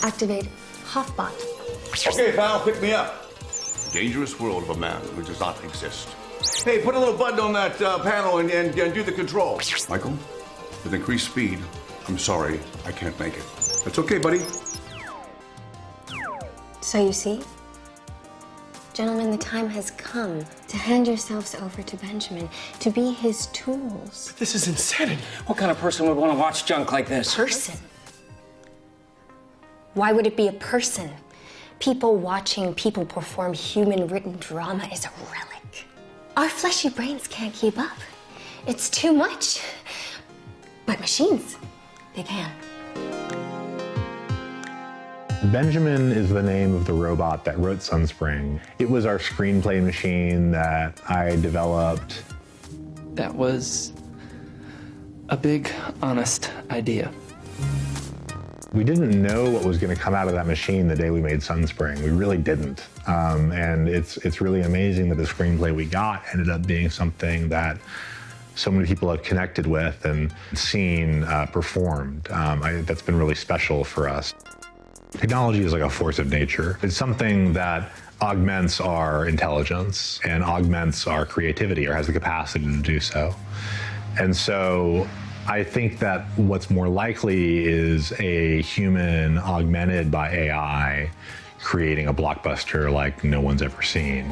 Activate Hofbot. Okay, pal, pick me up. Dangerous world of a man who does not exist. Hey, put a little button on that panel and do the control. Michael, with increased speed, I'm sorry, I can't make it. That's okay, buddy. So you see? Gentlemen, the time has come to hand yourselves over to Benjamin, to be his tools. This is insanity. What kind of person would want to watch junk like this? Person? Why would it be a person? People watching people perform human-written drama is a relic. Our fleshy brains can't keep up. It's too much. But machines, they can. Benjamin is the name of the robot that wrote Sunspring. It was our screenplay machine that I developed. That was a big, honest idea. We didn't know what was going to come out of that machine the day we made Sunspring. We really didn't. And it's really amazing that the screenplay we got ended up being something that so many people have connected with and seen performed. That's been really special for us. Technology is like a force of nature. It's something that augments our intelligence and augments our creativity, or has the capacity to do so. And so I think that what's more likely is a human augmented by AI creating a blockbuster like no one's ever seen.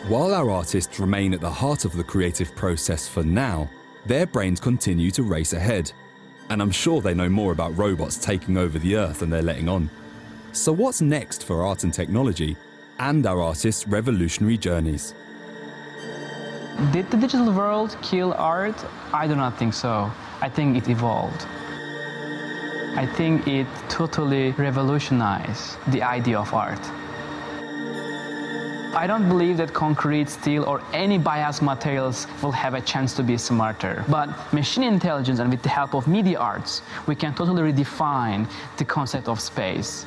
While our artists remain at the heart of the creative process for now, their brains continue to race ahead. And I'm sure they know more about robots taking over the Earth than they're letting on. So what's next for art and technology and our artists' revolutionary journeys? Did the digital world kill art? I do not think so. I think it evolved. I think it totally revolutionized the idea of art. I don't believe that concrete, steel, or any biased materials will have a chance to be smarter. But machine intelligence, and with the help of media arts, we can totally redefine the concept of space.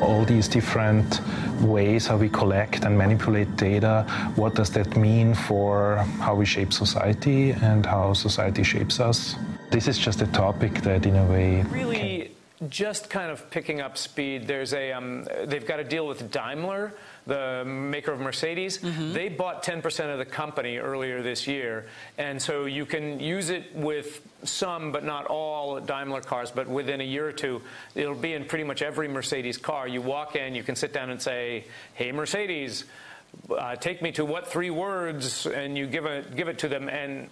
All these different ways how we collect and manipulate data, what does that mean for how we shape society and how society shapes us? This is just a topic that, in a way, really just kind of picking up speed. There's they've got a deal with Daimler, the maker of Mercedes. They bought 10% of the company earlier this year, and so you can use it with some, but not all, Daimler cars, but within a year or two, it'll be in pretty much every Mercedes car. You walk in, you can sit down and say, hey, Mercedes, take me to what 3 words, and you give it to them, and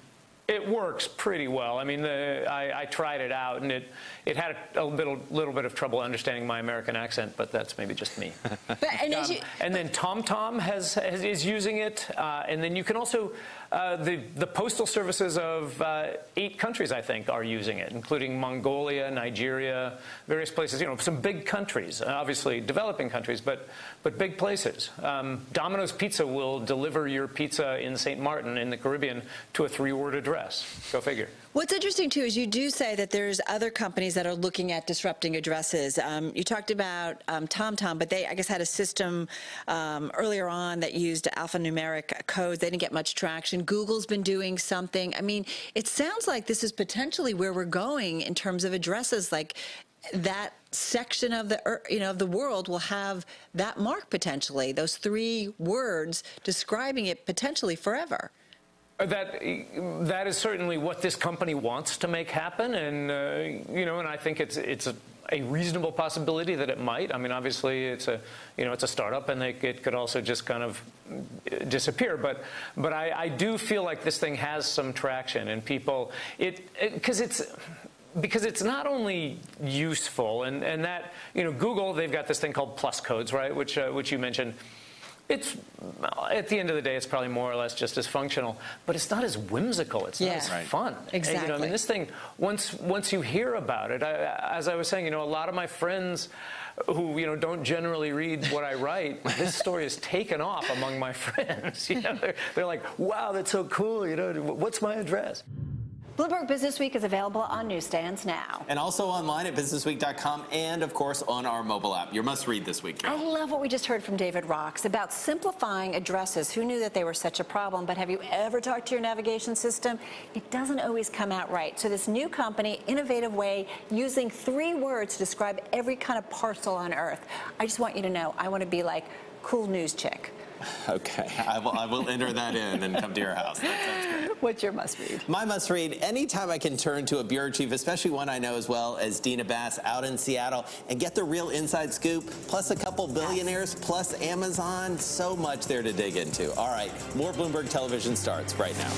it works pretty well. I mean, I tried it out, and it had a little bit of trouble understanding my American accent, but that's maybe just me. And then TomTom is using it, and then you can also the postal services of 8 countries, I think, are using it, including Mongolia, Nigeria, various places. You know, some big countries, obviously developing countries, but big places. Domino's Pizza will deliver your pizza in St. Martin in the Caribbean to a 3-word address. Go figure. What's interesting, too, is you do say that there's other companies that are looking at disrupting addresses. You talked about TomTom, but they, I guess, had a system earlier on that used alphanumeric codes. They didn't get much traction. Google's been doing something. I mean, it sounds like this is potentially where we're going in terms of addresses. Like, that section of the world will have that mark potentially, those 3 words describing it potentially forever. That is certainly what this company wants to make happen, and you know, and I think it's a reasonable possibility that it might. I mean, obviously, it's a startup, and it could also just kind of disappear. But I do feel like this thing has some traction, and people because it's not only useful, and that, you know, Google, they've got this thing called plus codes, right, which you mentioned. It's, at the end of the day, it's probably more or less just as functional, but it's not as whimsical. It's not as fun. Exactly. And, you know, I mean, this thing, once you hear about it, as I was saying, you know, a lot of my friends who, you know, don't generally read what I write, this story is taken off among my friends. You know, they're like, wow, that's so cool. You know, what's my address? Bloomberg Business Week is available on newsstands now. And also online at businessweek.com and, of course, on our mobile app. Your must-read this week, Carol. I love what we just heard from David Rocks about simplifying addresses. Who knew that they were such a problem? But have you ever talked to your navigation system? It doesn't always come out right. So this new company, innovative way, using 3 words to describe every kind of parcel on Earth. I just want you to know, I want to be like cool news chick. Okay, I will enter that in and come to your house. That sounds great. What's your must-read? My must-read, anytime I can turn to a bureau chief, especially one I know as well as Dina Bass out in Seattle, and get the real inside scoop, plus a couple billionaires, plus Amazon, so much there to dig into. All right, more Bloomberg Television starts right now.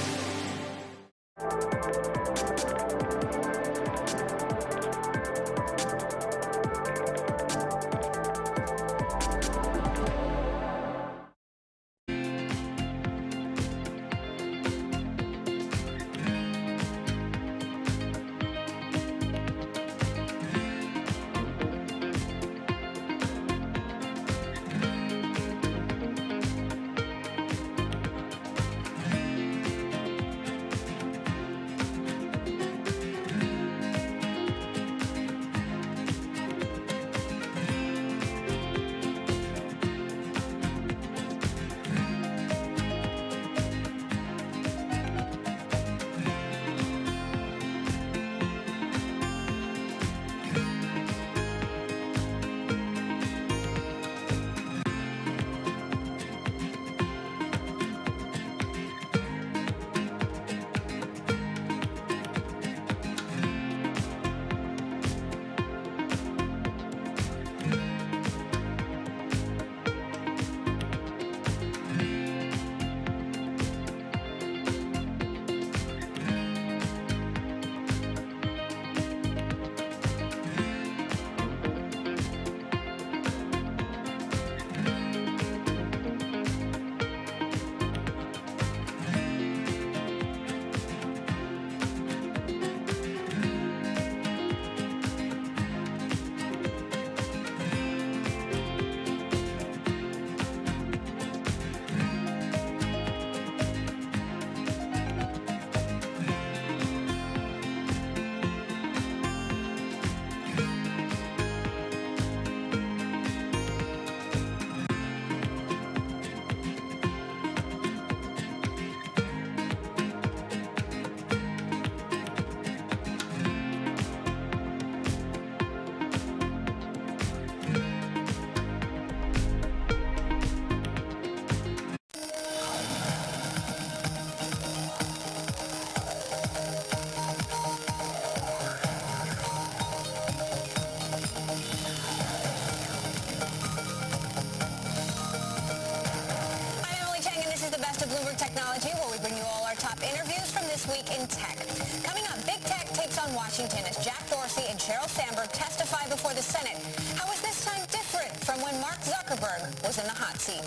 Washington as Jack Dorsey and Sheryl Sandberg testify before the Senate. How is this time different from when Mark Zuckerberg was in the hot seat?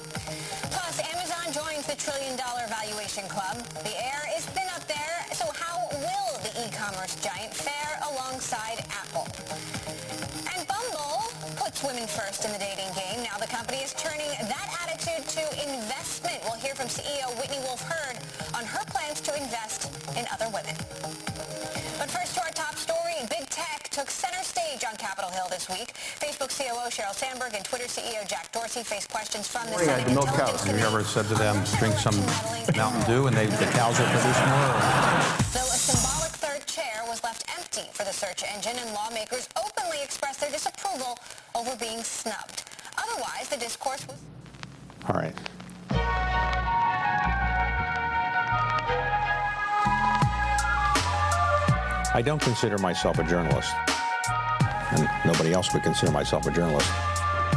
Plus, Amazon joins the $1 trillion valuation club. The air is thin up there, so how will the e-commerce giant fare alongside Apple? And Bumble puts women first in the dating game. Now the company is turning that attitude to investment. We'll hear from CEO Whitney Wolfe Herd on her plans to invest in other women. But first to our top story, big tech took center stage on Capitol Hill this week. Facebook COO Sheryl Sandberg and Twitter CEO Jack Dorsey face questions from the Senate milk cows. Have you ever said to them, drink some Mountain Dew, and the cows will produce more? Though a symbolic third chair was left empty for the search engine, and lawmakers openly expressed their disapproval over being snubbed. Otherwise, the discourse was... All right. I don't consider myself a journalist, and nobody else would consider myself a journalist.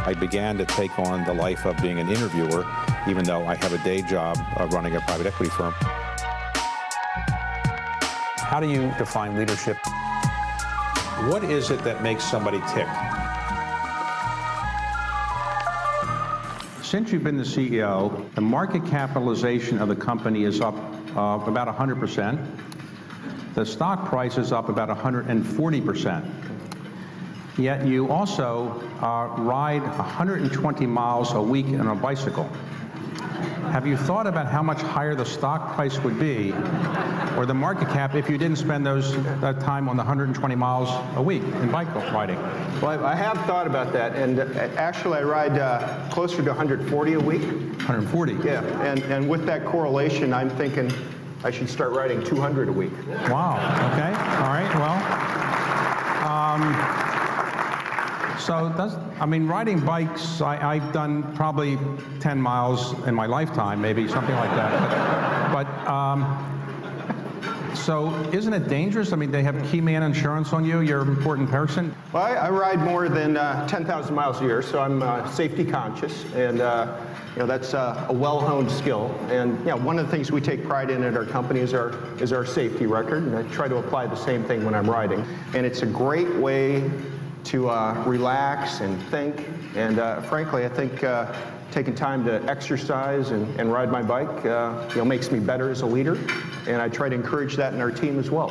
I began to take on the life of being an interviewer, even though I have a day job of running a private equity firm. How do you define leadership? What is it that makes somebody tick? Since you've been the CEO, the market capitalization of the company is up about 100%. The stock price is up about 140%. Yet you also ride 120 miles a week on a bicycle. have you thought about how much higher the stock price would be, or the market cap, if you didn't spend that time on the 120 miles a week in bike riding? Well, I have thought about that, and actually I ride closer to 140 a week. 140? Yeah, and with that correlation, I'm thinking I should start riding 200 a week. Wow, okay, all right, well, I mean, riding bikes, I've done probably 10 miles in my lifetime, maybe, something like that. So isn't it dangerous? I mean, they have key man insurance on you. You're an important person. Well, I ride more than 10,000 miles a year, so I'm safety conscious, and that's a well-honed skill. And one of the things we take pride in at our company is our safety record, and I try to apply the same thing when I'm riding. And it's a great way to relax and think, and frankly, I think taking time to exercise and ride my bike makes me better as a leader, and I try to encourage that in our team as well.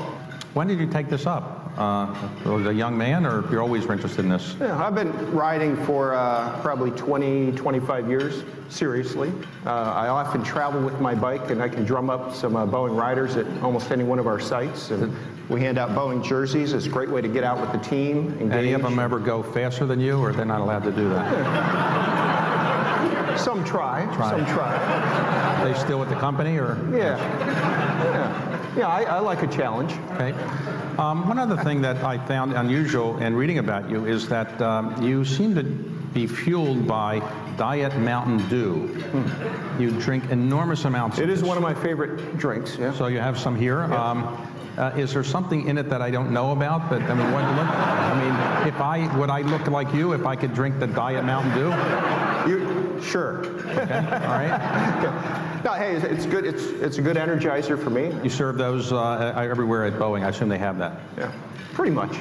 When did you take this up? Was a young man, or you're always interested in this? Yeah, I've been riding for probably 20, 25 years, seriously. I often travel with my bike, and I can drum up some Boeing riders at almost any one of our sites. And we hand out Boeing jerseys. It's a great way to get out with the team. Engage. Any of them ever go faster than you, or they're not allowed to do that? Some try. Some try. They still with the company, or? Yeah, I like a challenge. Okay. One other thing that I found unusual in reading about you is that you seem to be fueled by Diet Mountain Dew. You drink enormous amounts of it. It is this. one of my favorite drinks, yeah. So you have some here. Yeah. Is there something in it that I don't know about? But I mean, would I look like you if I could drink the Diet Mountain Dew? Sure. Okay. All right. No, hey, it's good. It's a good energizer for me. You serve those everywhere at Boeing. I assume they have that. Yeah, pretty much.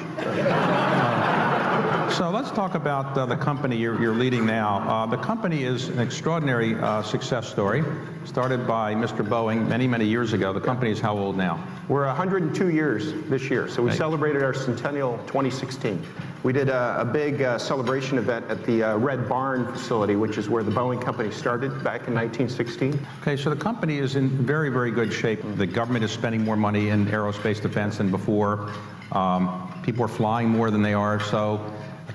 So let's talk about the company you're leading now. The company is an extraordinary success story. Started by Mr. Boeing many, many years ago. The company is how old now? We're 102 years this year, so we celebrated our centennial 2016. We did a big celebration event at the Red Barn facility, which is where the Boeing company started back in 1916. Okay, so the company is in very, very good shape. The government is spending more money in aerospace defense than before. People are flying more than they are, so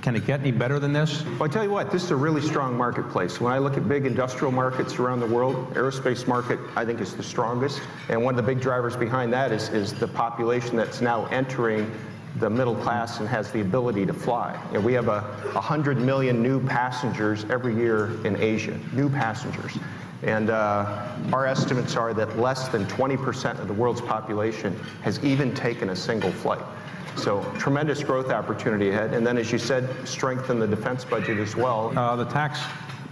can it get any better than this? Well, I tell you what, this is a really strong marketplace. When I look at big industrial markets around the world, aerospace market, I think, is the strongest. And one of the big drivers behind that is the population that's now entering the middle class and has the ability to fly. We have 100 million new passengers every year in Asia, new passengers. And our estimates are that less than 20% of the world's population has even taken a single flight. So tremendous growth opportunity ahead. And then, as you said, strengthen the defense budget as well. The tax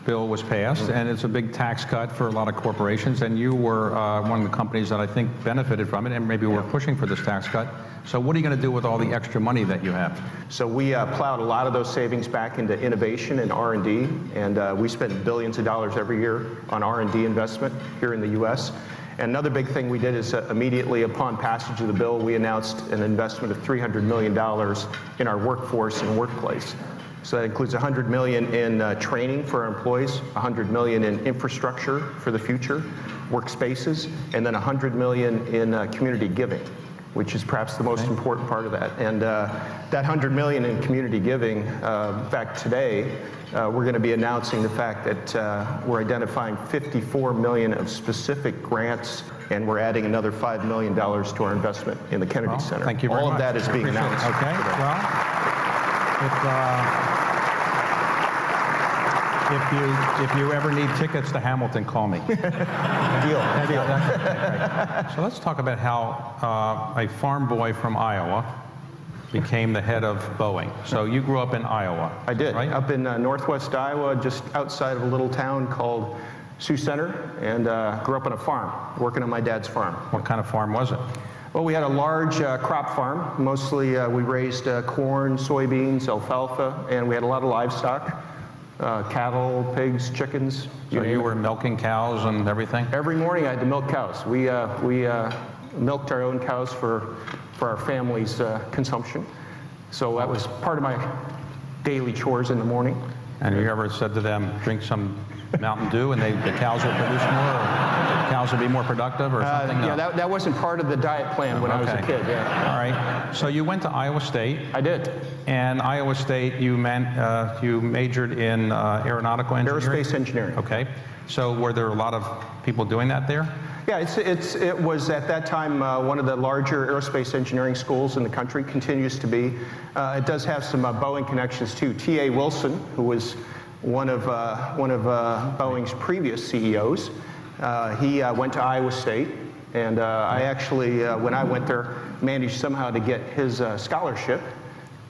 bill was passed, and it's a big tax cut for a lot of corporations, and you were one of the companies that I think benefited from it, and maybe were pushing for this tax cut. So what are you going to do with all the extra money that you have? So we plowed a lot of those savings back into innovation and R&D, and we spend billions of dollars every year on R&D investment here in the U.S. And another big thing we did is immediately upon passage of the bill, we announced an investment of $300 million in our workforce and workplace. So that includes $100 million in training for our employees, $100 million in infrastructure for the future, workspaces, and then $100 million in community giving, which is perhaps the most important part of that. And that $100 million in community giving, in fact, today, we're going to be announcing the fact that we're identifying $54 million of specific grants, and we're adding another $5 million to our investment in the Kennedy Center. Thank you very much. All of that is being announced. Okay. Well, if you ever need tickets to Hamilton, call me. Deal. So let's talk about how a farm boy from Iowa became the head of Boeing. So you grew up in Iowa. I did, right? Up in northwest Iowa, just outside of a little town called Sioux Center, and grew up on a farm, working on my dad's farm. What kind of farm was it? Well, we had a large crop farm. Mostly we raised corn, soybeans, alfalfa, and we had a lot of livestock, cattle, pigs, chickens. So you were milking cows and everything? Every morning I had to milk cows. We milked our own cows for our family's consumption. So that was part of my daily chores in the morning. And you ever said to them, drink some Mountain Dew, and the cows will produce more, or cows will be more productive, or something? Yeah, that wasn't part of the diet plan when I was a kid. Yeah. All right. So you went to Iowa State. I did. And Iowa State, you majored in aeronautical engineering? Aerospace engineering. Okay. So were there a lot of people doing that there? Yeah, it was at that time one of the larger aerospace engineering schools in the country, continues to be. It does have some Boeing connections too. T.A. Wilson, who was one of Boeing's previous CEOs, he went to Iowa State, and I actually, when I went there, managed somehow to get his scholarship.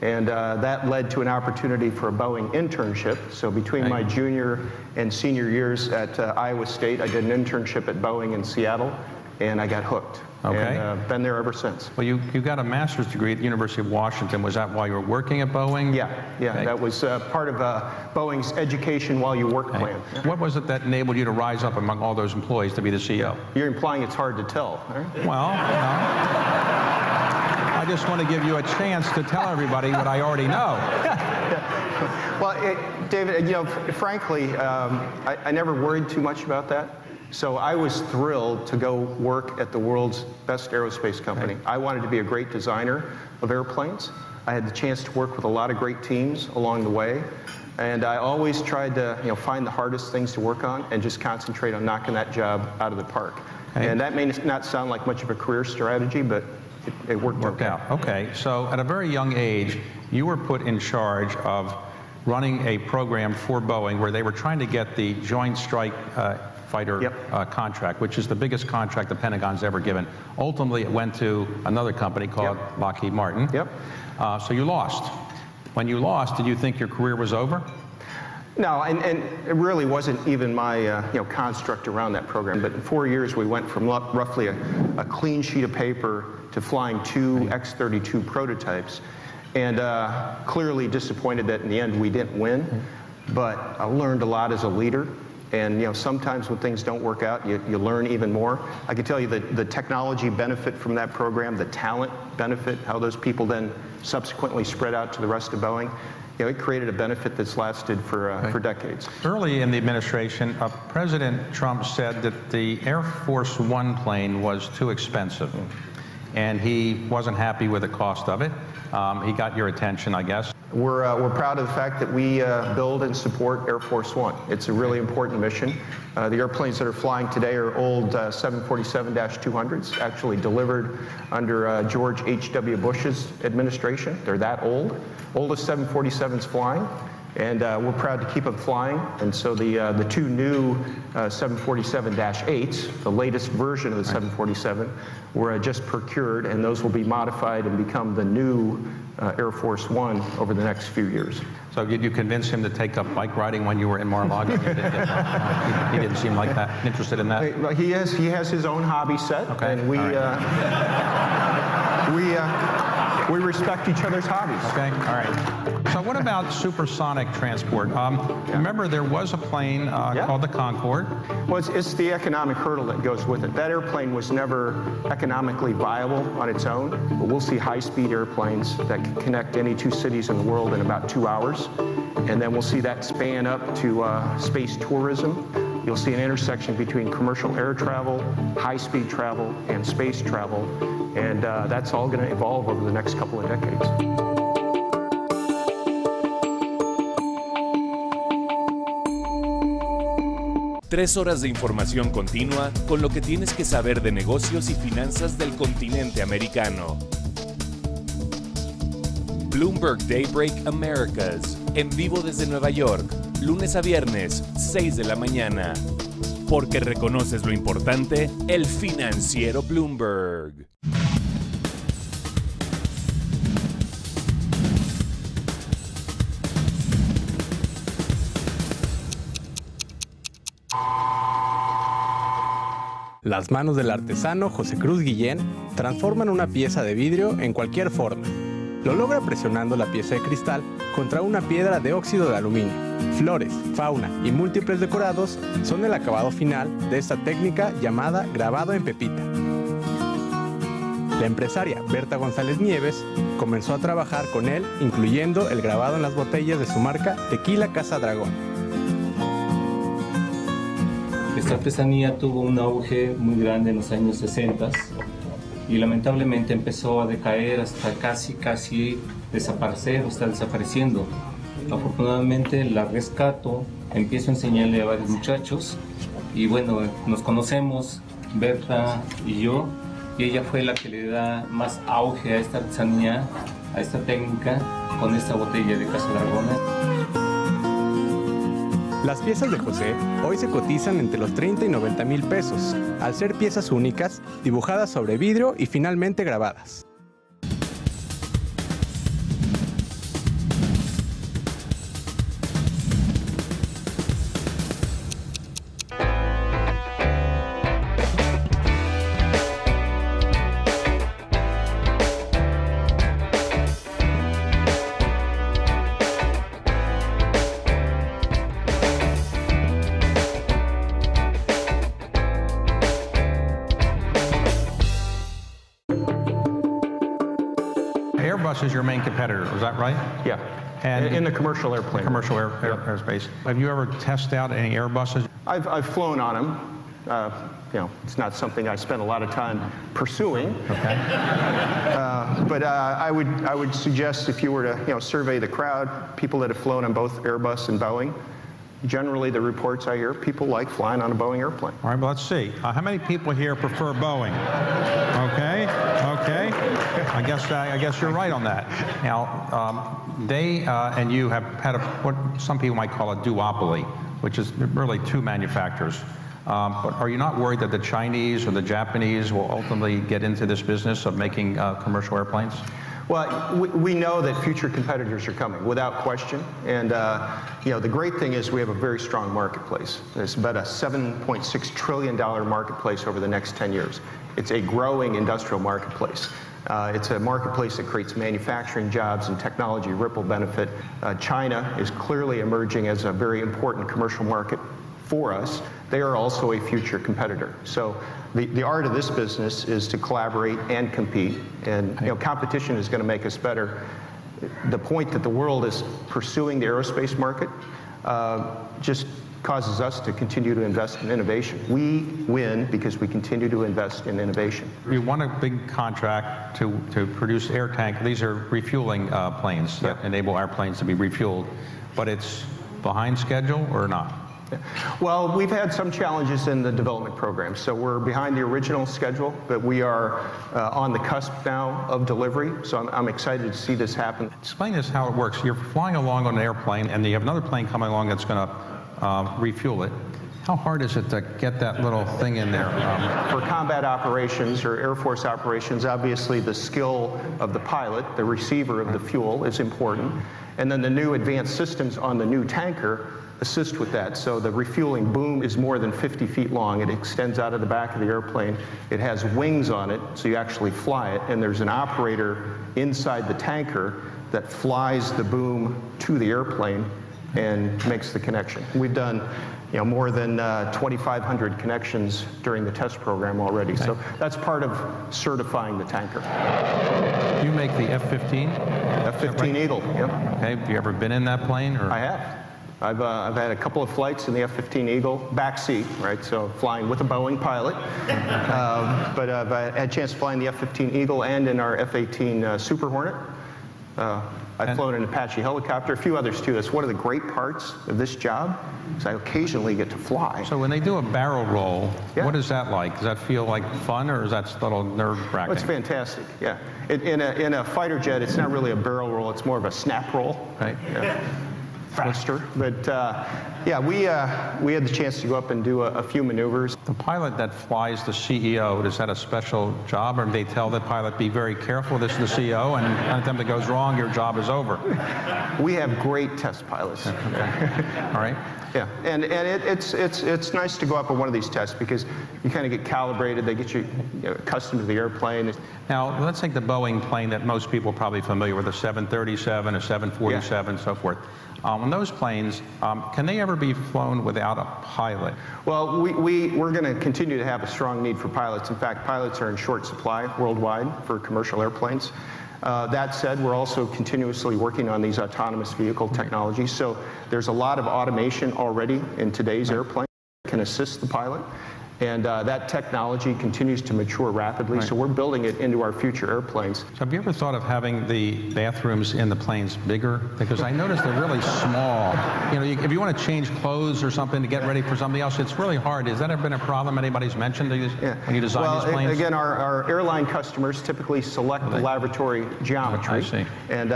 And that led to an opportunity for a Boeing internship. So between my junior and senior years at Iowa State, I did an internship at Boeing in Seattle, and I got hooked. Okay. And been there ever since. Well, you got a master's degree at the University of Washington. Was that while you were working at Boeing? Yeah. Okay. That was part of Boeing's education while you work plan. Yeah. What was it that enabled you to rise up among all those employees to be the CEO? You're implying it's hard to tell, right? Well, I just want to give you a chance to tell everybody what I already know. Well, David, frankly, I never worried too much about that. So I was thrilled to go work at the world's best aerospace company. I wanted to be a great designer of airplanes. I had the chance to work with a lot of great teams along the way. And I always tried to find the hardest things to work on and just concentrate on knocking that job out of the park. Okay. And that may not sound like much of a career strategy, but it worked out. Okay, so at a very young age, you were put in charge of running a program for Boeing where they were trying to get the Joint Strike Fighter contract, which is the biggest contract the Pentagon's ever given. Ultimately, it went to another company called Lockheed Martin. So you lost. When you lost, did you think your career was over? No, and it really wasn't even my construct around that program. But in 4 years, we went from roughly a clean sheet of paper to flying 2 X-32 prototypes, and clearly disappointed that in the end we didn't win. But I learned a lot as a leader, and sometimes when things don't work out, you learn even more. I can tell you that the technology benefit from that program, the talent benefit, how those people then subsequently spread out to the rest of Boeing. It created a benefit that's lasted for decades. Early in the administration, President Trump said that the Air Force One plane was too expensive, and he wasn't happy with the cost of it. He got your attention, I guess. We're proud of the fact that we build and support Air Force One. It's a really important mission. The airplanes that are flying today are old 747-200s, actually delivered under George H.W. Bush's administration. They're that old. Oldest 747s flying, and we're proud to keep them flying. And so the 2 new 747-8s, the latest version of the 747, were just procured, and those will be modified and become the new Air Force One over the next few years. So did you convince him to take up bike riding when you were in Mar-a-Lago? He didn't seem like that interested in that. He has his own hobby set, and we respect each other's hobbies. Okay, all right. So what about supersonic transport? Remember, there was a plane called the Concorde. Well, it's the economic hurdle that goes with it. That airplane was never economically viable on its own, but we'll see high-speed airplanes that can connect any 2 cities in the world in about 2 hours. And then we'll see that span up to space tourism. You'll see an intersection between commercial air travel, high-speed travel, and space travel. And that's all going to evolve over the next couple of decades. Tres horas de información continua con lo que tienes que saber de negocios y finanzas del continente americano. Bloomberg Daybreak Americas, en vivo desde Nueva York, lunes a viernes, 6 de la mañana. Porque reconoces lo importante, el financiero Bloomberg. Las manos del artesano José Cruz Guillén transforman una pieza de vidrio en cualquier forma. Lo logra presionando la pieza de cristal contra una piedra de óxido de aluminio. Flores, fauna y múltiples decorados son el acabado final de esta técnica llamada grabado en pepita. La empresaria Berta González Nieves comenzó a trabajar con él, incluyendo el grabado en las botellas de su marca Tequila Casa Dragón. Esta artesanía tuvo un auge muy grande en los años 60 y lamentablemente empezó a decaer hasta casi desaparecer o está desapareciendo. Afortunadamente la rescato, empiezo a enseñarle a varios muchachos y bueno, nos conocemos, Berta y yo, y ella fue la que le da más auge a esta artesanía, a esta técnica, con esta botella de Casa Dragona. Las piezas de José hoy se cotizan entre los 30 y 90 mil pesos, al ser piezas únicas, dibujadas sobre vidrio y finalmente grabadas. Airbus is your main competitor, is that right? Yeah. And in the commercial airplane. Commercial airspace. Have you ever tested out any Airbuses? I've flown on them. You know, it's not something I spend a lot of time pursuing. Okay. But I would suggest if you were to survey the crowd, people that have flown on both Airbus and Boeing, generally the reports I hear, people like flying on a Boeing airplane. All right, well, let's see. How many people here prefer Boeing? Okay. I guess you're right on that. Now, they and you have had what some people might call a duopoly, which is really two manufacturers. But are you not worried that the Chinese or the Japanese will ultimately get into this business of making commercial airplanes? Well, we know that future competitors are coming, without question. And the great thing is we have a very strong marketplace. It's about a $7.6 trillion marketplace over the next 10 years. It's a growing industrial marketplace. It's a marketplace that creates manufacturing jobs and technology ripple benefit. China is clearly emerging as a very important commercial market for us. They are also a future competitor. So the art of this business is to collaborate and compete, and competition is going to make us better. The point that the world is pursuing the aerospace market just causes us to continue to invest in innovation. We win because we continue to invest in innovation. We won a big contract to produce air tank. These are refueling planes that enable airplanes to be refueled, but it's behind schedule or not? Well, we've had some challenges in the development program, so we're behind the original schedule, but we are on the cusp now of delivery, so I'm excited to see this happen. Explain us how it works. You're flying along on an airplane, and you have another plane coming along that's going to refuel it. How hard is it to get that little thing in there? For combat operations or Air Force operations, obviously the skill of the pilot, the receiver of the fuel, is important, and then the new advanced systems on the new tanker assist with that. So the refueling boom is more than 50 feet long. It extends out of the back of the airplane. It has wings on it, so you actually fly it, and there's an operator inside the tanker that flies the boom to the airplane and makes the connection. We've done more than 2,500 connections during the test program already. Okay. So that's part of certifying the tanker. You make the F-15? F-15 right? Eagle, yep. Okay, have you ever been in that plane? Or? I have. I've had a couple of flights in the F-15 Eagle, backseat, right? So flying with a Boeing pilot. But I've had a chance to fly in the F-15 Eagle and in our F-18 Super Hornet. I've flown an Apache helicopter, a few others too. That's one of the great parts of this job, is I occasionally get to fly. So when they do a barrel roll, what is that like? Does that feel like fun, or is that a little nerve-wracking? Oh, it's fantastic, yeah. In a fighter jet, it's not really a barrel roll, it's more of a snap roll. Right. Yeah. Faster, but we had the chance to go up and do a few maneuvers. The pilot that flies the CEO, is that a special job, or do they tell the pilot, be very careful, this is the CEO, and anytime it goes wrong, your job is over? We have great test pilots. Okay. All right. Yeah, and it's nice to go up on one of these tests because you kind of get calibrated. They get you accustomed to the airplane. Now, let's take the Boeing plane that most people are probably familiar with, a 737, a 747, so forth. On those planes, can they ever be flown without a pilot? Well, we're going to continue to have a strong need for pilots. In fact, pilots are in short supply worldwide for commercial airplanes. That said, we're also continuously working on these autonomous vehicle technologies. So there's a lot of automation already in today's airplane. can assist the pilot. And that technology continues to mature rapidly, Right. so we're building it into our future airplanes. So have you ever thought of having the bathrooms in the planes bigger? Because I noticed they're really small. You know, if you want to change clothes or something to get ready for something else, it's really hard. Has that ever been a problem anybody's mentioned when you design these planes? Again, our airline customers typically select the lavatory geometry, I see. and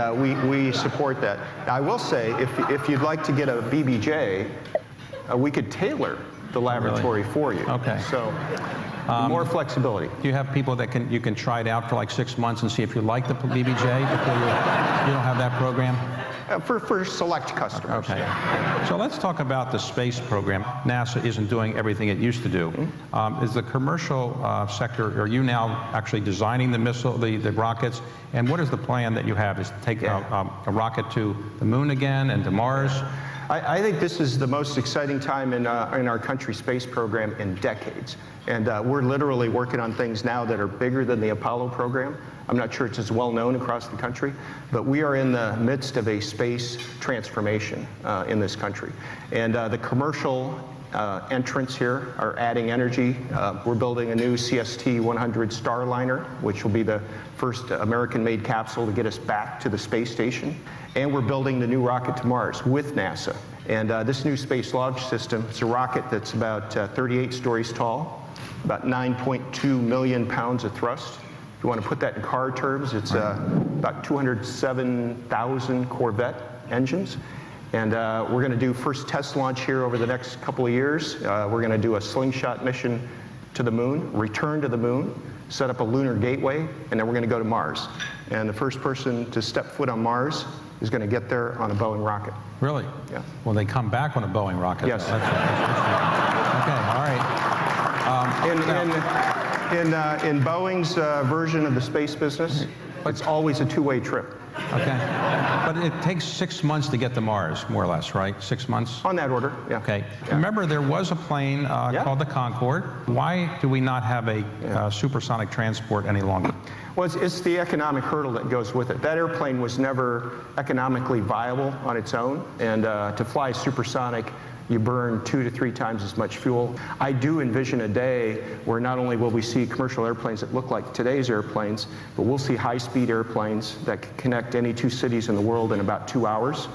we support that. Now, I will say, if you'd like to get a BBJ, we could tailor the laboratory for you. Okay. So more flexibility. Do you have people that you can try it out for like 6 months and see if you like the BBJ before you don't have that program? For select customers. Okay. So let's talk about the space program. NASA isn't doing everything it used to do. Is the commercial sector, are you now actually designing the missile, the rockets? And what is the plan that you have? Is to take a rocket to the moon again and to Mars? I think this is the most exciting time in our country's space program in decades. And we're literally working on things now that are bigger than the Apollo program. I'm not sure it's as well known across the country, but we are in the midst of a space transformation in this country. And the commercial entrants here are adding energy. We're building a new CST-100 Starliner, which will be the first American-made capsule to get us back to the space station. And we're building the new rocket to Mars with NASA. And this new space launch system, it's a rocket that's about 38 stories tall, about 9.2 million pounds of thrust. If you want to put that in car terms, it's about 207,000 Corvette engines. And we're going to do first test launch here over the next couple of years. We're going to do a slingshot mission to the moon, return to the moon, set up a lunar gateway, and then we're going to go to Mars. And the first person to step foot on Mars is going to get there on a Boeing rocket. Really? Yeah. Well, they come back on a Boeing rocket. Yes. Okay, all right. In Boeing's version of the space business, it's always a two-way trip. Okay. But it takes 6 months to get to Mars, more or less, right? 6 months? On that order, yeah. Okay. Yeah. Remember, there was a plane called the Concorde. Why do we not have a supersonic transport any longer? Well, it's the economic hurdle that goes with it. That airplane was never economically viable on its own, and to fly supersonic, you burn 2 to 3 times as much fuel. I do envision a day where not only will we see commercial airplanes that look like today's airplanes, but we'll see high-speed airplanes that can connect any 2 cities in the world in about 2 hours.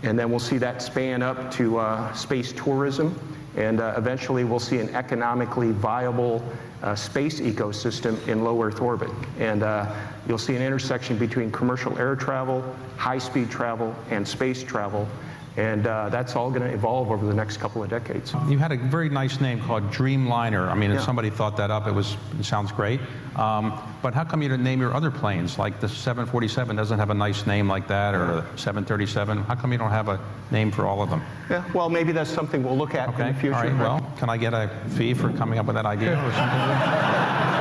And then we'll see that span up to space tourism. And eventually we'll see an economically viable space ecosystem in low Earth orbit. And you'll see an intersection between commercial air travel, high-speed travel, and space travel. And that's all going to evolve over the next couple of decades. You had a very nice name called Dreamliner. I mean, if somebody thought that up, it sounds great. But how come you didn't name your other planes? Like the 747 doesn't have a nice name like that, or the 737. How come you don't have a name for all of them? Yeah, well, maybe that's something we'll look at in the future. All right, well, can I get a fee for coming up with that idea or something?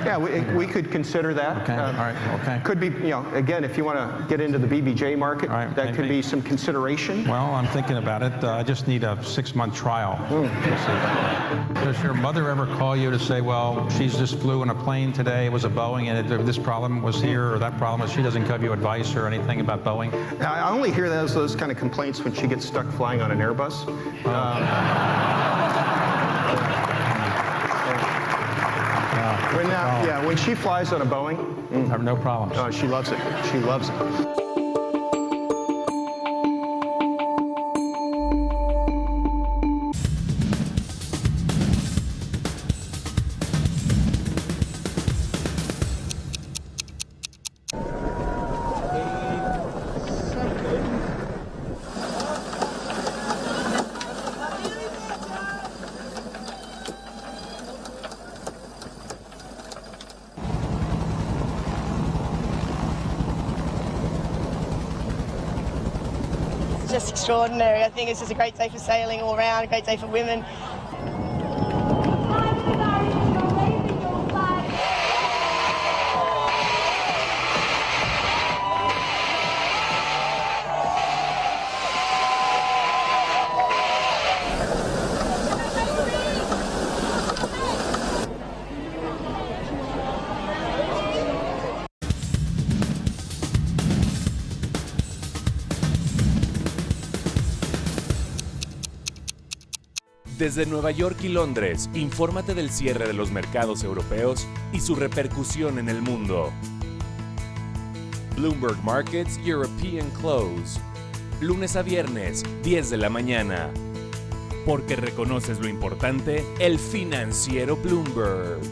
Yeah, we could consider that. Okay, all right, okay. Could be, again, if you want to get into the BBJ market, that could be some consideration. Well, I'm thinking about it. I just need a 6-month trial. Does your mother ever call you to say, well, she's just flew in a plane today, it was a Boeing, and this problem was here, or that problem was, she doesn't give you advice or anything about Boeing? I only hear those kind of complaints when she gets stuck flying on an Airbus. When she flies on a Boeing, I have no problems. She loves it. She loves it. Just extraordinary. I think it's just a great day for sailing all around, a great day for women. Desde Nueva York y Londres, infórmate del cierre de los mercados europeos y su repercusión en el mundo. Bloomberg Markets European Close. Lunes a viernes, 10 de la mañana. Porque reconoces lo importante, el financiero Bloomberg.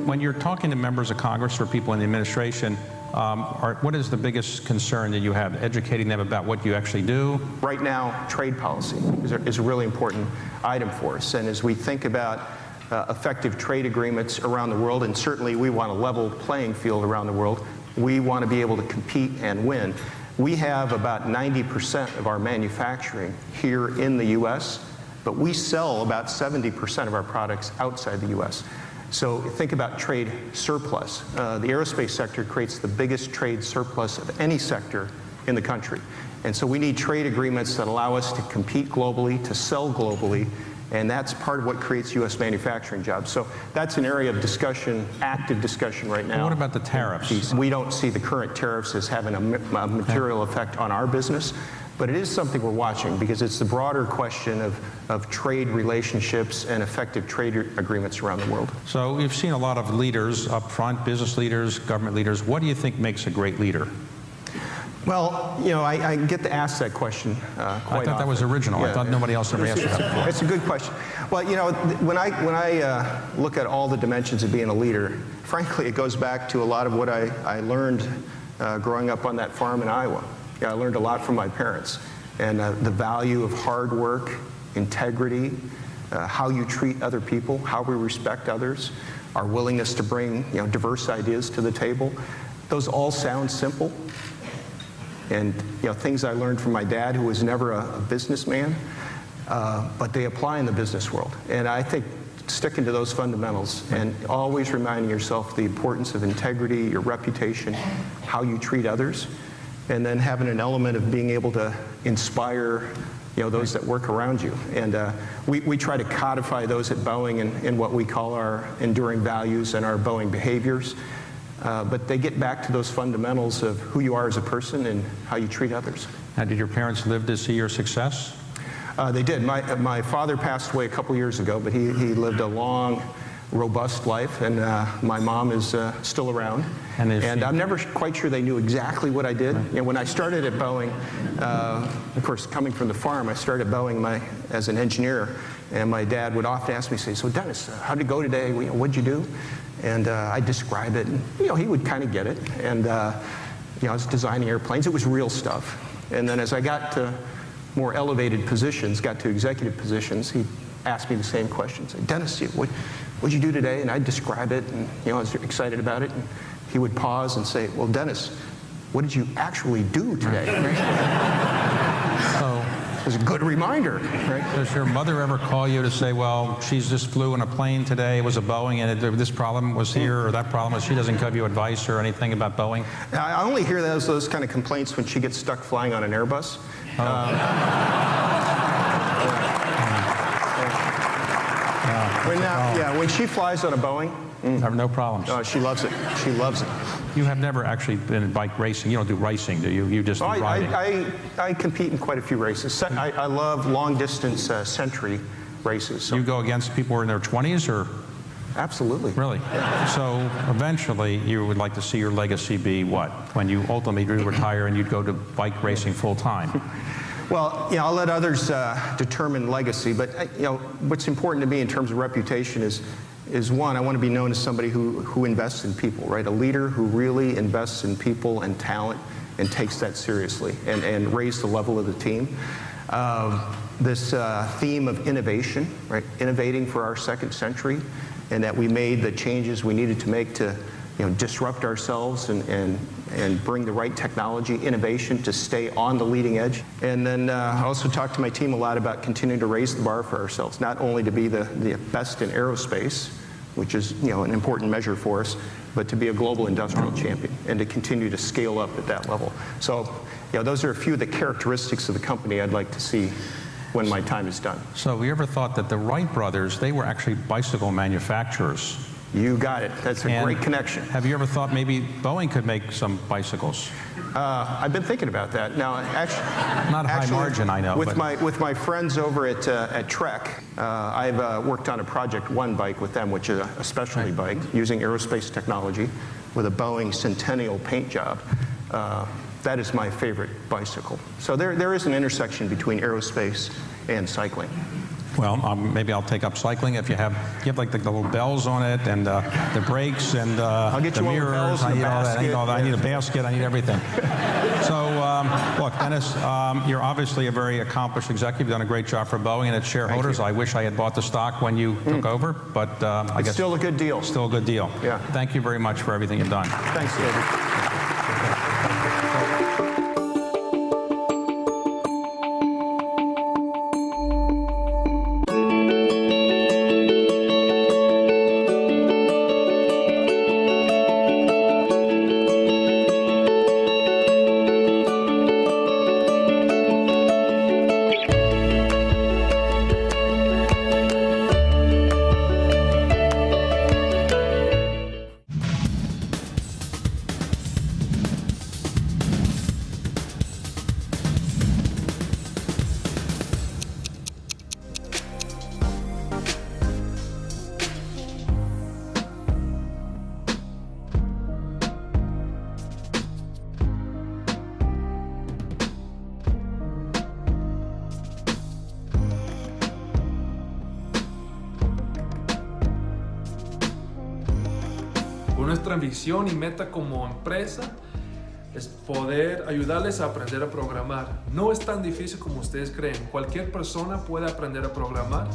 When you're talking to members of Congress or people in the administration, what is the biggest concern that you have? Educating them about what you actually do? Right now, trade policy is a really important item for us. And as we think about effective trade agreements around the world, and certainly we want a level playing field around the world, we want to be able to compete and win. We have about 90% of our manufacturing here in the U.S., but we sell about 70% of our products outside the U.S. So think about trade surplus. The aerospace sector creates the biggest trade surplus of any sector in the country. And so we need trade agreements that allow us to compete globally, to sell globally, and that's part of what creates U.S. manufacturing jobs. So that's an area of discussion, active discussion right now. What about the tariffs? We don't see the current tariffs as having a material effect on our business. But it is something we're watching because it's the broader question of trade relationships and effective trade agreements around the world. So you've seen a lot of leaders up front, business leaders, government leaders. What do you think makes a great leader? Well, you know, I get to ask that question quite often. I thought that was original. Yeah. I thought nobody else ever asked that before. It's a good question. Well, you know, when I look at all the dimensions of being a leader, frankly, it goes back to a lot of what I learned growing up on that farm in Iowa. I learned a lot from my parents, and the value of hard work, integrity, how you treat other people, how we respect others, our willingness to bring diverse ideas to the table. Those all sound simple, and things I learned from my dad, who was never a businessman, but they apply in the business world. And I think sticking to those fundamentals and always reminding yourself the importance of integrity, your reputation, how you treat others, and then having an element of being able to inspire those that work around you. And we try to codify those at Boeing in what we call our enduring values and our Boeing behaviors. But they get back to those fundamentals of who you are as a person and how you treat others. Now, did your parents live to see your success? They did. My father passed away a couple years ago, but he lived a long, robust life, and my mom is still around. And I'm never quite sure they knew exactly what I did. When I started at Boeing, of course, coming from the farm, I started at Boeing as an engineer, and my dad would often ask me, say, "So Dennis, how'd it go today? What'd you do?" And I'd describe it, and he would kind of get it. And I was designing airplanes. It was real stuff. And then as I got to more elevated positions, got to executive positions, he asked me the same question. Say, "Dennis, what'd you do today?" And I'd describe it, and I was excited about it. And he would pause and say, "Well, Dennis, what did you actually do today?" So it was a good reminder. Right? Does your mother ever call you to say, "Well, she's just flew in a plane today, it was a Boeing, and this problem was here, or that problem was," she doesn't give you advice or anything about Boeing? I only hear those kind of complaints when she gets stuck flying on an Airbus. When she flies on a Boeing, no problems. She loves it. She loves it. You have never actually been in bike racing. You don't do racing, do you? You just do riding. I compete in quite a few races. I love long-distance century races. So. You go against people who are in their 20s, or? Absolutely. Really? Yeah. So eventually you would like to see your legacy be what? When you ultimately retire and you'd go to bike racing full time? Well, I'll let others determine legacy, but what's important to me in terms of reputation is one, I want to be known as somebody who invests in people, right? A leader who really invests in people and talent and takes that seriously and raise the level of the team. This theme of innovation, right? Innovating for our second century, and that we made the changes we needed to make to disrupt ourselves and bring the right technology, innovation to stay on the leading edge. And then I also talked to my team a lot about continuing to raise the bar for ourselves, not only to be the best in aerospace, which is, you know, an important measure for us, but to be a global industrial champion and to continue to scale up at that level. So, you know, those are a few of the characteristics of the company I'd like to see when my time is done. So have you ever thought that the Wright brothers, they were actually bicycle manufacturers? You got it. That's a great connection. Have you ever thought maybe Boeing could make some bicycles? I've been thinking about that. Now, actually, not high margin, I know. With my friends over at Trek, I've worked on a Project One bike with them, which is a specialty bike using aerospace technology with a Boeing Centennial paint job. That is my favorite bicycle. So there is an intersection between aerospace and cycling. Well, maybe I'll take up cycling if you have like the little bells on it and the brakes and I'll get the you mirrors. I need all that. I need a basket. I need everything. So, look, Dennis, you're obviously a very accomplished executive. You've done a great job for Boeing and its shareholders. I wish I had bought the stock when you took over, but I guess still a good deal. Still a good deal. Yeah. Thank you very much for everything you've done. Thanks, David. Nuestra ambición y meta como empresa es poder ayudarles a aprender a programar. No es tan difícil como ustedes creen. Cualquier persona puede aprender a programar.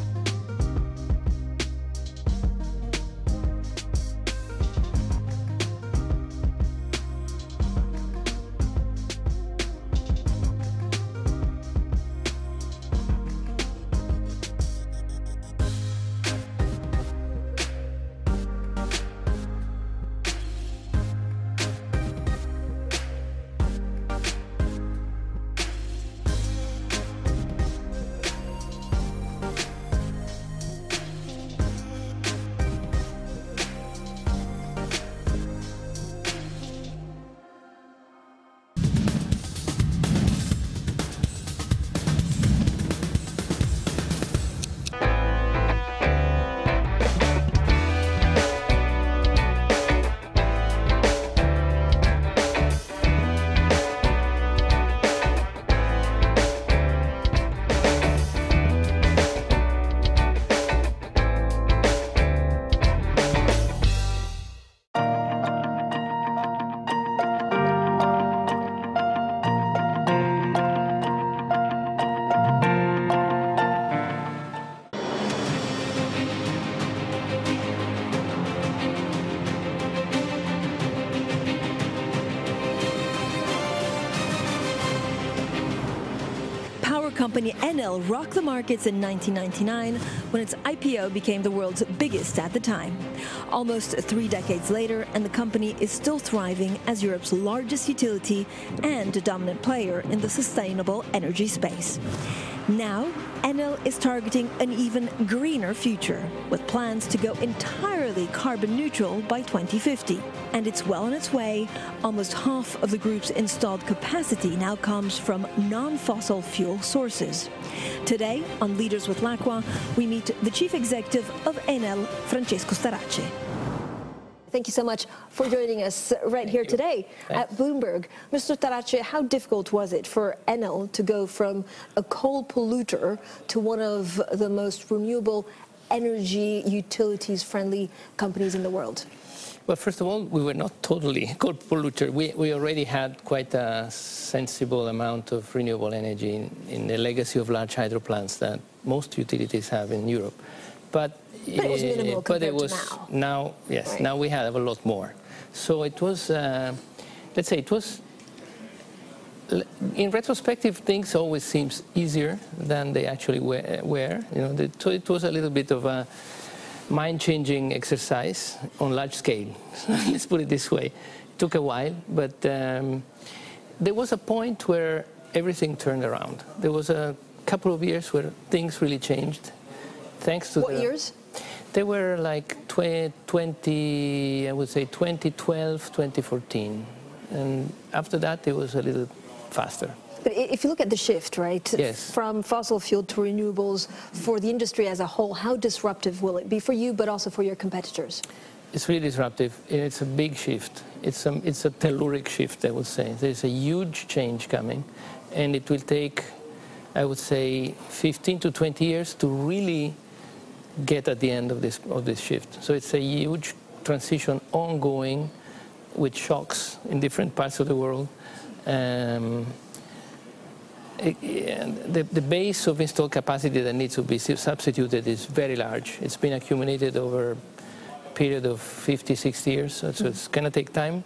Company Enel rocked the markets in 1999 when its IPO became the world's biggest at the time. Almost 3 decades later, and the company is still thriving as Europe's largest utility and a dominant player in the sustainable energy space. Now, Enel is targeting an even greener future, with plans to go entirely carbon neutral by 2050. And it's well on its way. Almost half of the group's installed capacity now comes from non-fossil fuel sources. Today, on Leaders with L'Aqua, we meet the chief executive of Enel, Francesco Starace. Thank you so much for joining us right here today at Bloomberg. Mr. Starace, how difficult was it for Enel to go from a coal polluter to one of the most renewable energy utilities-friendly companies in the world? Well, first of all, we were not totally a coal polluter. We already had quite a sensible amount of renewable energy in the legacy of large hydro plants that most utilities have in Europe. But it was minimal compared to now. Yes, right. Now we have a lot more. So it was, let's say it was, in retrospective, things always seems easier than they actually were. You know, so it was a little bit of a mind-changing exercise on large scale. Let's put it this way. It took a while, but there was a point where everything turned around. There was a couple of years where things really changed, thanks to What years? They were like 20, I would say 2012, 2014. And after that, it was a little faster. But if you look at the shift, right, yes, from fossil fuel to renewables for the industry as a whole, how disruptive will it be for you, but also for your competitors? It's really disruptive. It's a big shift. It's a telluric shift, I would say. There's a huge change coming, and it will take, I would say, 15 to 20 years to really get at the end of this shift. So it's a huge transition ongoing with shocks in different parts of the world. The base of installed capacity that needs to be substituted is very large. It's been accumulated over a period of 50, 60 years, so it's going to take time,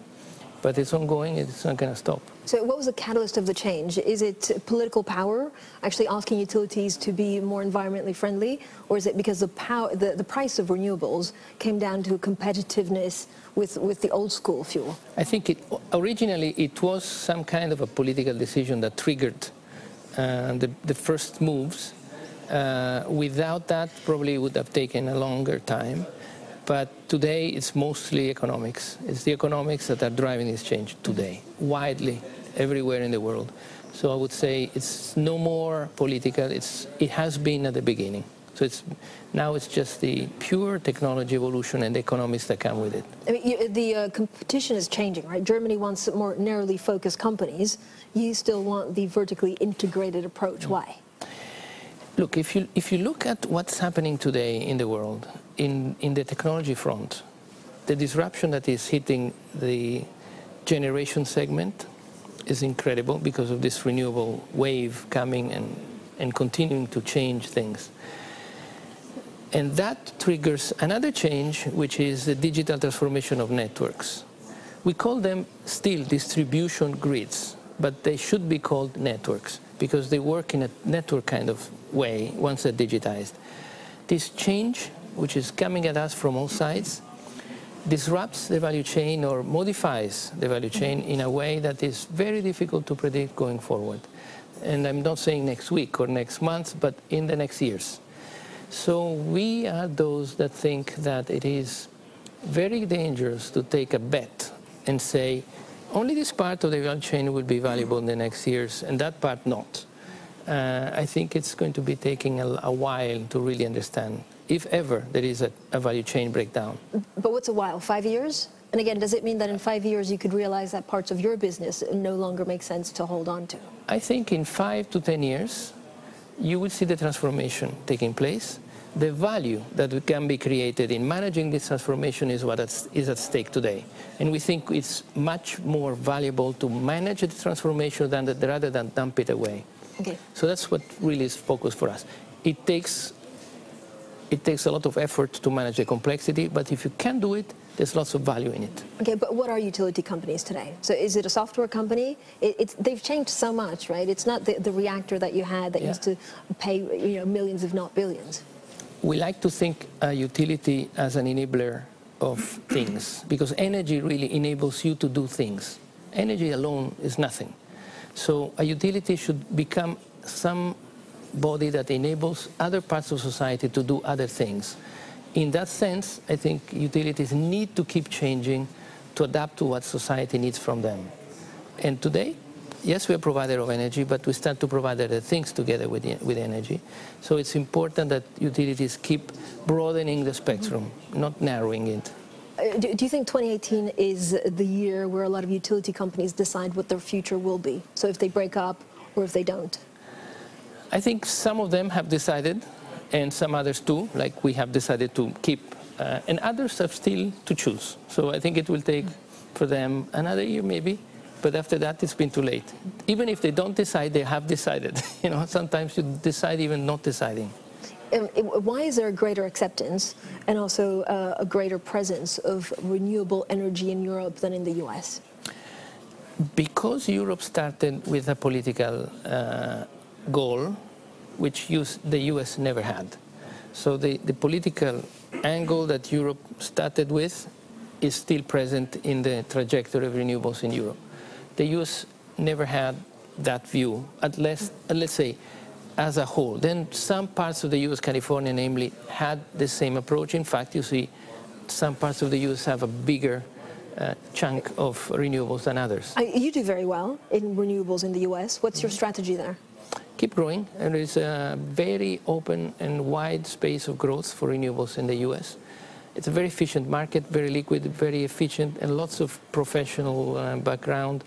but it's ongoing, it's not going to stop. So what was the catalyst of the change? Is it political power, actually asking utilities to be more environmentally friendly, or is it because the price of renewables came down to competitiveness with the old school fuel? I think originally it was some kind of a political decision that triggered the first moves. Without that, probably it would have taken a longer time. But today, it's mostly economics. It's the economics that are driving this change today, widely, everywhere in the world. So I would say it's no more political. It has been at the beginning. So now it's just the pure technology evolution and the economics that come with it. I mean, the competition is changing, right? Germany wants more narrowly focused companies. You still want the vertically integrated approach. Why? Look, if you look at what's happening today in the world, in the technology front, the disruption that is hitting the generation segment is incredible because of this renewable wave coming and continuing to change things. And that triggers another change, which is the digital transformation of networks. We call them still distribution grids, but they should be called networks because they work in a network kind of way once they're digitized. This change, which is coming at us from all sides, disrupts the value chain or modifies the value chain in a way that is very difficult to predict going forward. And I'm not saying next week or next month, but in the next years. So we are those that think that it is very dangerous to take a bet and say, only this part of the value chain will be valuable in the next years, and that part not. I think it's going to be taking a while to really understand, if ever there is a value chain breakdown. But what's a while? 5 years? And again, does it mean that in 5 years you could realize that parts of your business no longer make sense to hold on to? I think in 5 to 10 years, you will see the transformation taking place. The value that can be created in managing this transformation is what is at stake today. And we think it's much more valuable to manage the transformation rather than dump it away. Okay. So that's what really is focused for us. It takes a lot of effort to manage the complexity, but if you can do it, there's lots of value in it. Okay, but what are utility companies today? So is it a software company? They've changed so much, right? It's not the reactor that you had that used to pay millions, if not billions. We like to think a utility as an enabler of things, because energy really enables you to do things. Energy alone is nothing. So a utility should become somebody that enables other parts of society to do other things. In that sense, I think utilities need to keep changing to adapt to what society needs from them. And today, yes, we're a provider of energy, but we start to provide other things together with energy. So it's important that utilities keep broadening the spectrum, not narrowing it. Do you think 2018 is the year where a lot of utility companies decide what their future will be? So if they break up or if they don't? I think some of them have decided, and some others too, like we have decided to keep, and others have still to choose. So I think it will take for them another year maybe. But after that, it's been too late. Even if they don't decide, they have decided. Sometimes you decide even not deciding. Why is there a greater acceptance and also a greater presence of renewable energy in Europe than in the US? Because Europe started with a political goal, which the US never had. So the political angle that Europe started with is still present in the trajectory of renewables in Europe. The US never had that view, let's say, as a whole. Then some parts of the US, California namely, had the same approach. In fact, you see some parts of the US have a bigger chunk of renewables than others. You do very well in renewables in the US. What's your strategy there? Keep growing. There is a very open and wide space of growth for renewables in the US. It's a very efficient market, very liquid, very efficient, and lots of professional background.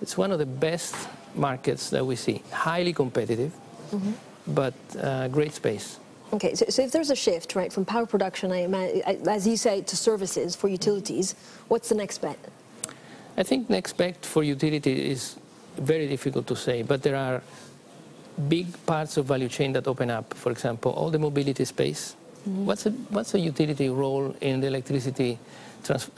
It's one of the best markets that we see. Highly competitive, but great space. Okay, so if there's a shift, right, from power production, as you say, to services for utilities, what's the next bet? I think next bet for utility is very difficult to say, but there are big parts of value chain that open up. For example, all the mobility space. What's the utility role in the electricity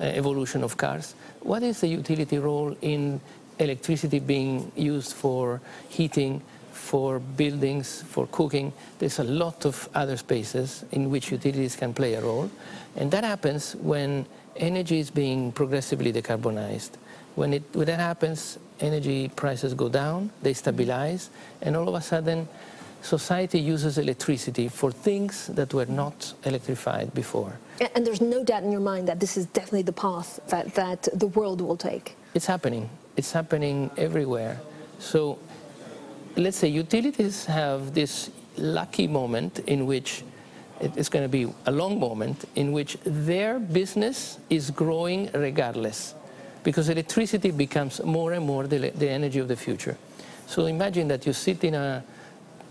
evolution of cars? What is the utility role in electricity being used for heating, for buildings, for cooking? There's a lot of other spaces in which utilities can play a role. And that happens when energy is being progressively decarbonized. When that happens, energy prices go down, they stabilize, and all of a sudden, society uses electricity for things that were not electrified before. And there's no doubt in your mind that this is definitely the path that the world will take. It's happening. It's happening everywhere. So let's say utilities have this lucky moment in which it's going to be a long moment in which their business is growing regardless, because electricity becomes more and more the energy of the future. So imagine that you sit in a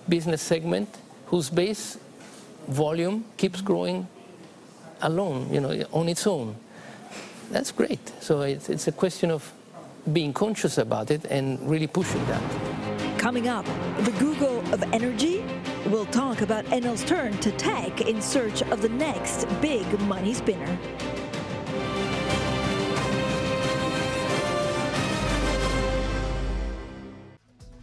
business segment whose base volume keeps growing alone, on its own. That's great. So it's a question of being conscious about it and really pushing that. Coming up, the Google of energy. We'll talk about Enel's turn to tech in search of the next big money spinner.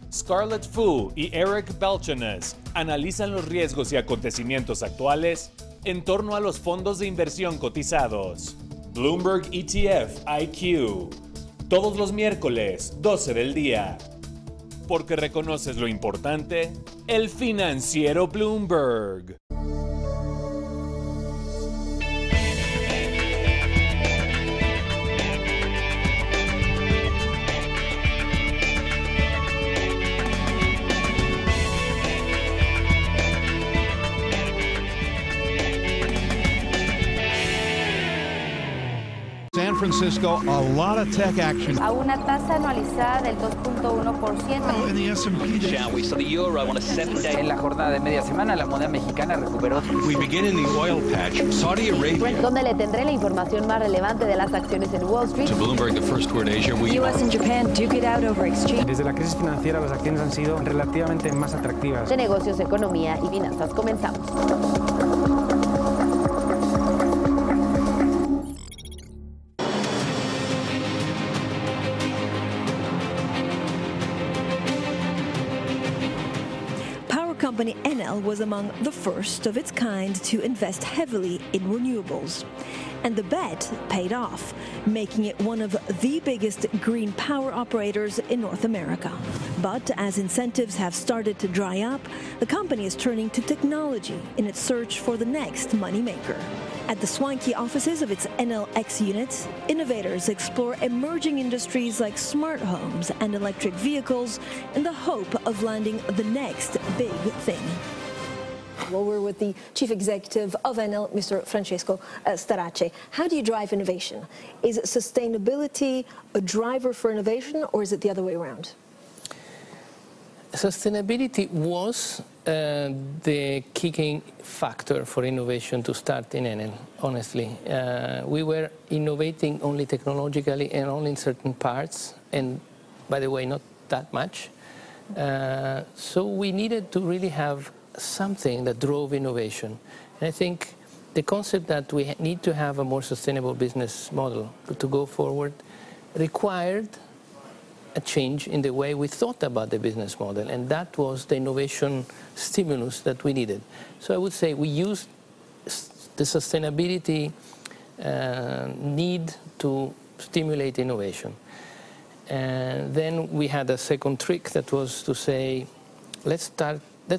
Scarlett Fu y Eric Balchunas analizan los riesgos y acontecimientos actuales en torno a los fondos de inversión cotizados. Bloomberg ETF IQ. Todos los miércoles, 12 del día. Porque reconoces lo importante, el financiero Bloomberg. San Francisco, a lot of tech action. A una tasa anualizada del 2.1%. In the S&P. Shall we? So the euro on a 7-day. En la jornada de media semana, la moneda mexicana recuperó. We begin in the oil patch. Saudi Arabia. Donde le tendré la información más relevante de las acciones en Wall Street. To Bloomberg, the first word Asia. US and Japan duke it out over exchange. Desde la crisis financiera, las acciones han sido relativamente más atractivas. De negocios, economía y finanzas. Comenzamos. Company Enel was among the first of its kind to invest heavily in renewables. And the bet paid off, making it one of the biggest green power operators in North America. But as incentives have started to dry up, the company is turning to technology in its search for the next moneymaker. At the swanky offices of its Enel X units, innovators explore emerging industries like smart homes and electric vehicles in the hope of landing the next big thing. Well, we're with the Chief Executive of Enel, Mr. Francesco Starace. How do you drive innovation? Is sustainability a driver for innovation, or is it the other way around? Sustainability was the kicking factor for innovation to start in Enel, honestly. We were innovating only technologically and only in certain parts, and by the way, not that much. So we needed to really have something that drove innovation. And I think the concept that we need to have a more sustainable business model to go forward required a change in the way we thought about the business model, and that was the innovation stimulus that we needed. So I would say we used the sustainability need to stimulate innovation. And then we had a second trick that was to say, let's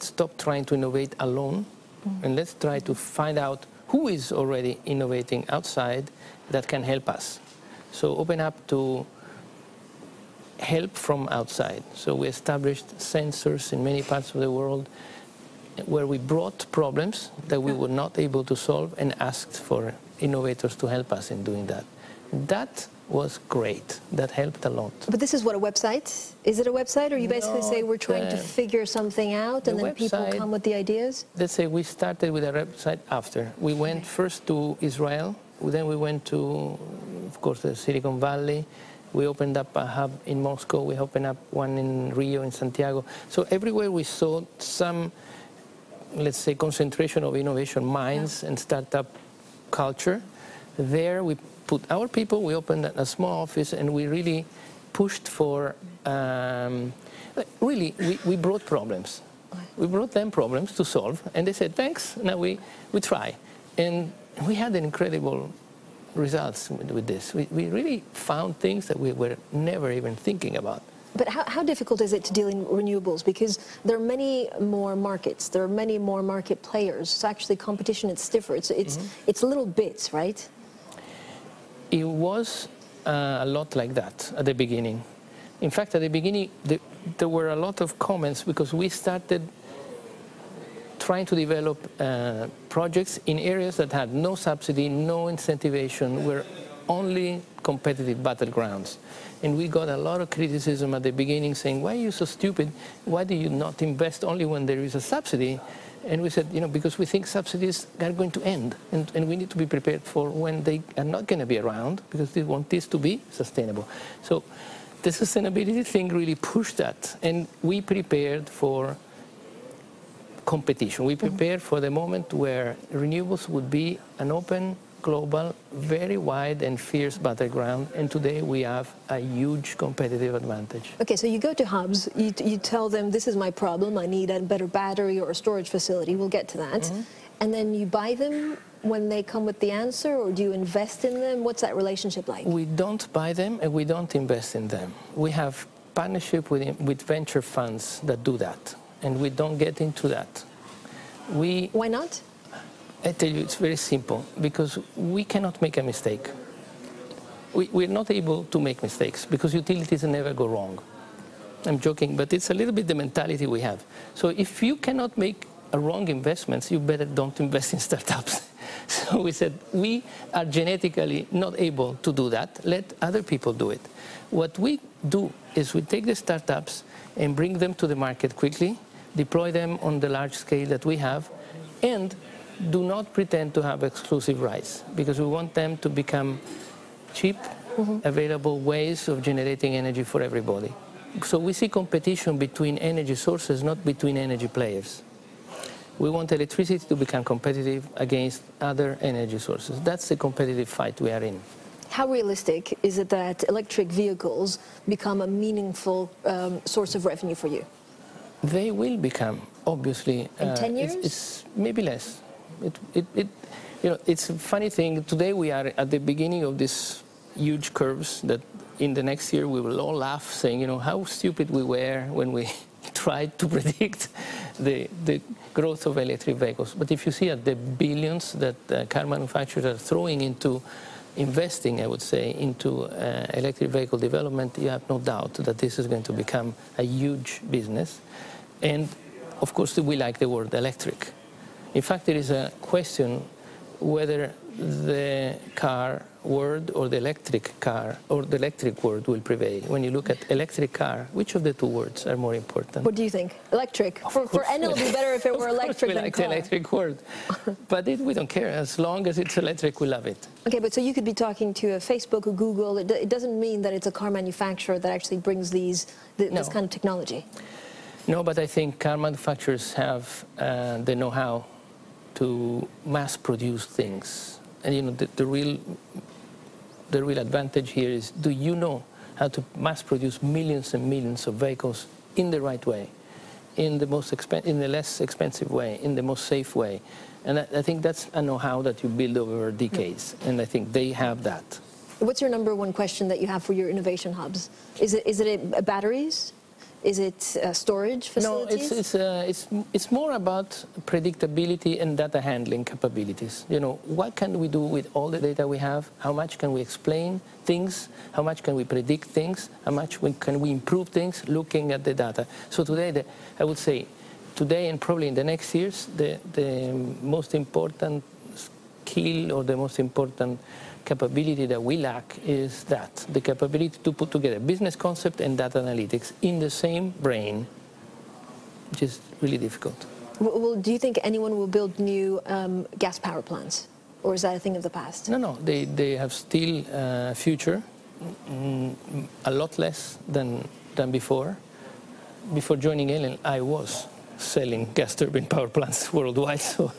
stop trying to innovate alone, and let's try to find out who is already innovating outside that can help us. So open up to help from outside. So we established sensors in many parts of the world where we brought problems that we were not able to solve and asked for innovators to help us in doing that. That was great. That helped a lot. But this is what, a website? Is it a website, or you basically say we're trying to figure something out and then people come with the ideas? Let's say we started with a website after. We went first to Israel, then we went to, of course, the Silicon Valley. We opened up a hub in Moscow. We opened up one in Rio, in Santiago. So everywhere we saw some, let's say, concentration of innovation minds and startup culture, there we put our people, we opened a small office, and we really pushed for, we brought problems. We brought them problems to solve, and they said, thanks, now we try. And we had incredible results with this. We really found things that we were never even thinking about. But how difficult is it to deal in renewables? Because there are many more markets, there are many more market players. So actually competition, it's stiffer. It's little bits, right? It was a lot like that at the beginning. In fact, at the beginning, there were a lot of comments because we started trying to develop projects in areas that had no subsidy, no incentivization, were only competitive battlegrounds. And we got a lot of criticism at the beginning saying, why are you so stupid? Why do you not invest only when there is a subsidy? And we said, because we think subsidies are going to end, and we need to be prepared for when they are not going to be around, because we want this to be sustainable. So the sustainability thing really pushed that, and we prepared for competition. We prepared for the moment where renewables would be an open, global, very wide and fierce battleground, and today we have a huge competitive advantage. Okay, so you go to hubs, you tell them, this is my problem, I need a better battery or a storage facility, we'll get to that. And then you buy them when they come with the answer, or do you invest in them? What's that relationship like? We don't buy them and we don't invest in them. We have partnership with venture funds that do that, and we don't get into that. Why not? I tell you, it's very simple, because we cannot make a mistake. We're not able to make mistakes, because utilities never go wrong. I'm joking, but it's a little bit the mentality we have. So if you cannot make a wrong investments, you better don't invest in startups. So we said, we are genetically not able to do that. Let other people do it. What we do is we take the startups and bring them to the market quickly, deploy them on the large scale that we have, and do not pretend to have exclusive rights, because we want them to become cheap, available ways of generating energy for everybody. So we see competition between energy sources, not between energy players. We want electricity to become competitive against other energy sources. That's the competitive fight we are in. How realistic is it that electric vehicles become a meaningful source of revenue for you? They will become, obviously. In 10 years? It's maybe less. It's a funny thing. Today we are at the beginning of these huge curves that in the next year we will all laugh, saying, how stupid we were when we tried to predict the growth of electric vehicles. But if you see at the billions that car manufacturers are throwing into investing, I would say, into electric vehicle development, you have no doubt that this is going to become a huge business. And of course, we like the word electric. In fact, there is a question whether the car word or the electric car or the electric word will prevail. When you look at electric car, which of the two words are more important? What do you think? Electric. For Enel, it would be better if it were electric than car. We like the electric word. But we don't care. As long as it's electric, we love it. Okay, but so you could be talking to a Facebook or Google. It doesn't mean that it's a car manufacturer that actually brings this kind of technology. No, but I think car manufacturers have the know-how to mass produce things. And the real advantage here is, do you know how to mass produce millions and millions of vehicles in the right way? in the less expensive way, in the most safe way. And I think that's a know-how that you build over decades, and I think they have that. What's your number one question that you have for your innovation hubs? Is it batteries? Is it storage facilities? No, it's more about predictability and data handling capabilities. You know, what can we do with all the data we have? How much can we explain things? How much can we predict things? How much can we improve things looking at the data? So today, I would say, today and probably in the next years, the most important skill or the most important capability that we lack is that, the capability to put together business concept and data analytics in the same brain, which is really difficult. Well, do you think anyone will build new gas power plants? Or is that a thing of the past? No, they have still future, a lot less than before. Before joining Enel, I was selling gas turbine power plants worldwide, so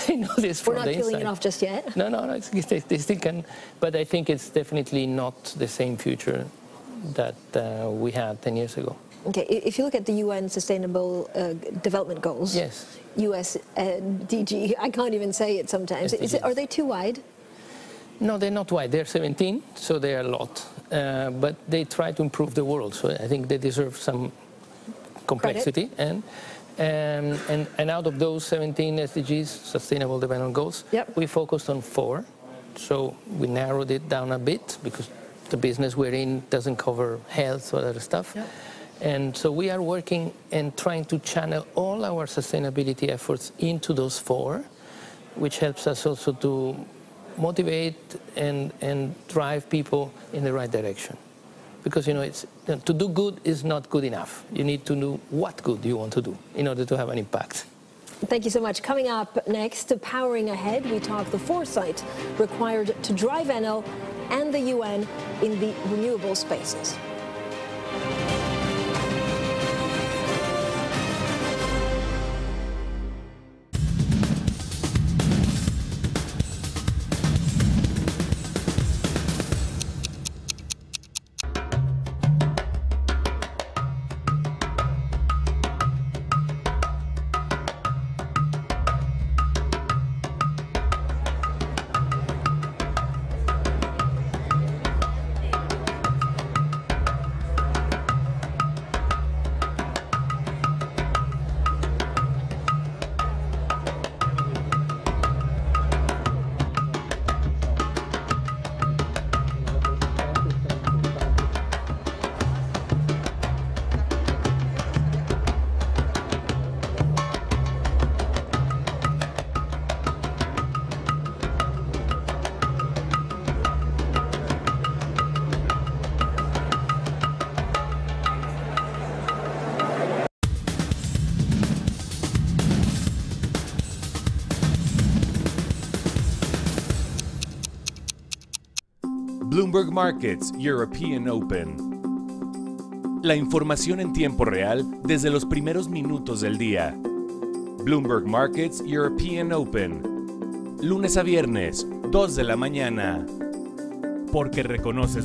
I know this from the inside. We're not killing it off just yet? No, they still can, but I think it's definitely not the same future that we had 10 years ago. Okay, if you look at the UN Sustainable Development Goals, yes, USDG, I can't even say it sometimes. Are they too wide? No, they're not wide. They're 17, so they're a lot. But they try to improve the world, so I think they deserve some complexity. And out of those 17 SDGs, Sustainable Development Goals, we focused on 4. So we narrowed it down a bit because the business we're in doesn't cover health or other stuff. Yep. And so we are working and trying to channel all our sustainability efforts into those 4, which helps us also to motivate and drive people in the right direction. Because, you know, to do good is not good enough. You need to know what good you want to do in order to have an impact. Thank you so much. Coming up next, Powering Ahead, we talk the foresight required to drive Enel and the UN in the renewable spaces. Bloomberg Markets European Open. La información en tiempo real desde los primeros minutos del día. Bloomberg Markets European Open. Lunes a viernes, 2 de la mañana. Porque reconoces